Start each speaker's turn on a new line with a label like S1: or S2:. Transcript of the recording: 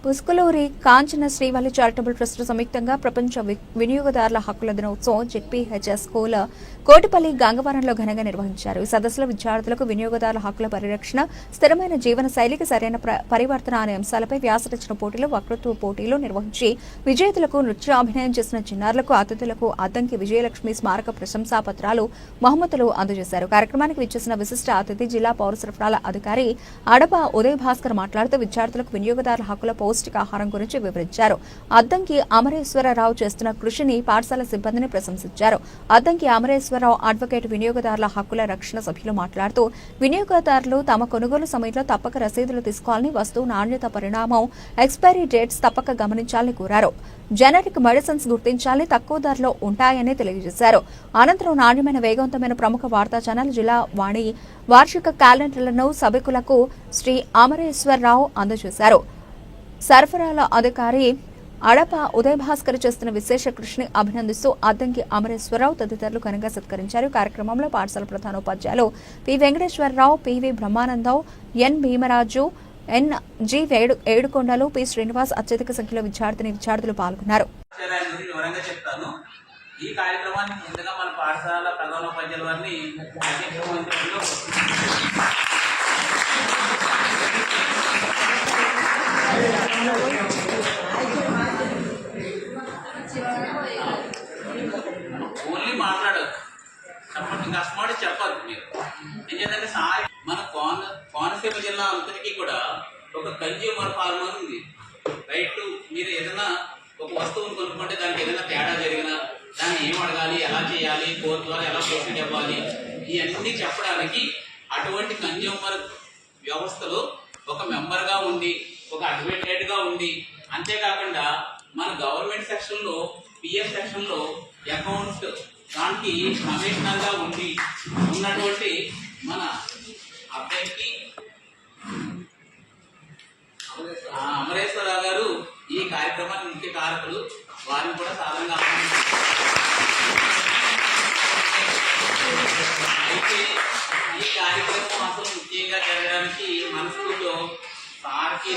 S1: పుస్కులూరి Kanchana Srivalli charitable trust సంయుక్తంగా ప్రపంచ వినియోగదారుల హక్కుల దినోత్సవం జెడ్పీహెచ్ఎస్ స్కూల్ కోటిపల్లి గంగవరంలో ఘనంగా నిర్వహించారు. ఈ సదస్సులో విద్యార్థులకు వినియోగదారుల హక్కుల పరిరక్షణ, స్థిరమైన జీవన శైలికి సరైన పరివర్తన అనే అంశాలపై వ్యాసరచన పోటీలు, వక్తృత్వ పోటీలు నిర్వహించి విజేతలకు నృత్యాభినయం చేసిన చిన్నారులకు, అతిథులకు అద్దంకి విజయలక్ష్మి స్మారక ప్రశంసా పత్రాలు, బహుమతులు అందజేశారు. కార్యక్రమానికి విచ్చేసిన విశిష్ట అతిథి జిల్లా పౌర సరఫరాల అధికారి అడప ఉదయ్ భాస్కర్ మాట్లాడుతూ విద్యార్థులకు వినియోగదారుల హక్కుల పౌష్టికాహారం గురించి వివరించారు. అద్దంకి అమరేశ్వరరావు చేస్తున్న కృషిని పాఠశాల సిబ్బందిని ప్రశంసించారు. అద్దంకి అమరేశ్వరరావు అడ్వకేట్ వినియోగదారుల హక్కుల రక్షణ సభ్యులు మాట్లాడుతూ వినియోగదారులు తమ కొనుగోలు సమయంలో తప్పక రసీదులు తీసుకోవాలని, వస్తువు నాణ్యత, పరిణామం, ఎక్స్పైరీ డేట్స్ తప్పక గమనించాలని కోరారు. జెనరిక్ మెడిసిన్స్ గుర్తించాలని, తక్కువ ధరలో ఉంటాయని తెలియజేశారు. అనంతరం నాణ్యమైన, వేగవంతమైన ప్రముఖ వార్తా ఛానల్ జిల్లా వాణి వార్షిక క్యాలెండర్లను సభికులకు శ్రీ అమరేశ్వరరావు అందజేశారు. సరఫరాల అధికారి అడప ఉదయ్ భాస్కర్ చేస్తున్న విశేష కృషిని అభినందిస్తూ అద్దంకి అమరేశ్వరరావు తదితరులు ఘనంగా సత్కరించారు. కార్యక్రమంలో పాఠశాల ప్రధానోపాధ్యాయులు పి వెంకటేశ్వరరావు, పివి బ్రహ్మానందరావు, ఎన్ భీమరాజు, ఎన్ జి ఏడుకొండలు, పి శ్రీనివాస్ అత్యధిక సంఖ్యలో విద్యార్థులు పాల్గొన్నారు.
S2: ఈ కార్యక్రమానికి ముందుగా మన పాఠశాల ప్రధానోపాధ్యాయుల వారిని ఓన్లీ మాట్లాడదు, చెప్పండి, కష్టపడి చెప్పదు. మీరు ఎందుకంటే సార్ మన కోనసీమ జిల్లా అంతటికీ కూడా ఒక కన్జ్యూమర్ ఫార్మర్ ఉంది. రైట్, మీరు ఏదైనా ఒక వస్తువును కొనుక్కుంటే దానికి ఏదైనా తేడా జరిగినా దాన్ని ఏం అడగాలి, ఎలా చేయాలి, కోర్టు ద్వారా ఎలా ప్రొసీడ్ అవ్వాలి, ఇవన్నీ చెప్పడానికి అటువంటి కన్జ్యూమర్ వ్యవస్థలో ఒక మెంబర్గా ఉండి, ఒక అడ్వకేట్గా ఉండి, అంతేకాకుండా మన గవర్నమెంట్ సెక్షన్లో పిఎఫ్ సెక్షన్లో అకౌంట్ దానికి కమిషనర్గా ఉన్నటువంటి మన అబ్బాయికి అమరేశ్వరరావు గారు ఈ కార్యక్రమానికి ముఖ్య కారకులు. వారిని కూడా సాధారణంగా అయితే ఈ కార్యక్రమం అసలు ముఖ్యంగా జరగడానికి మన స్కూల్లో సార్కి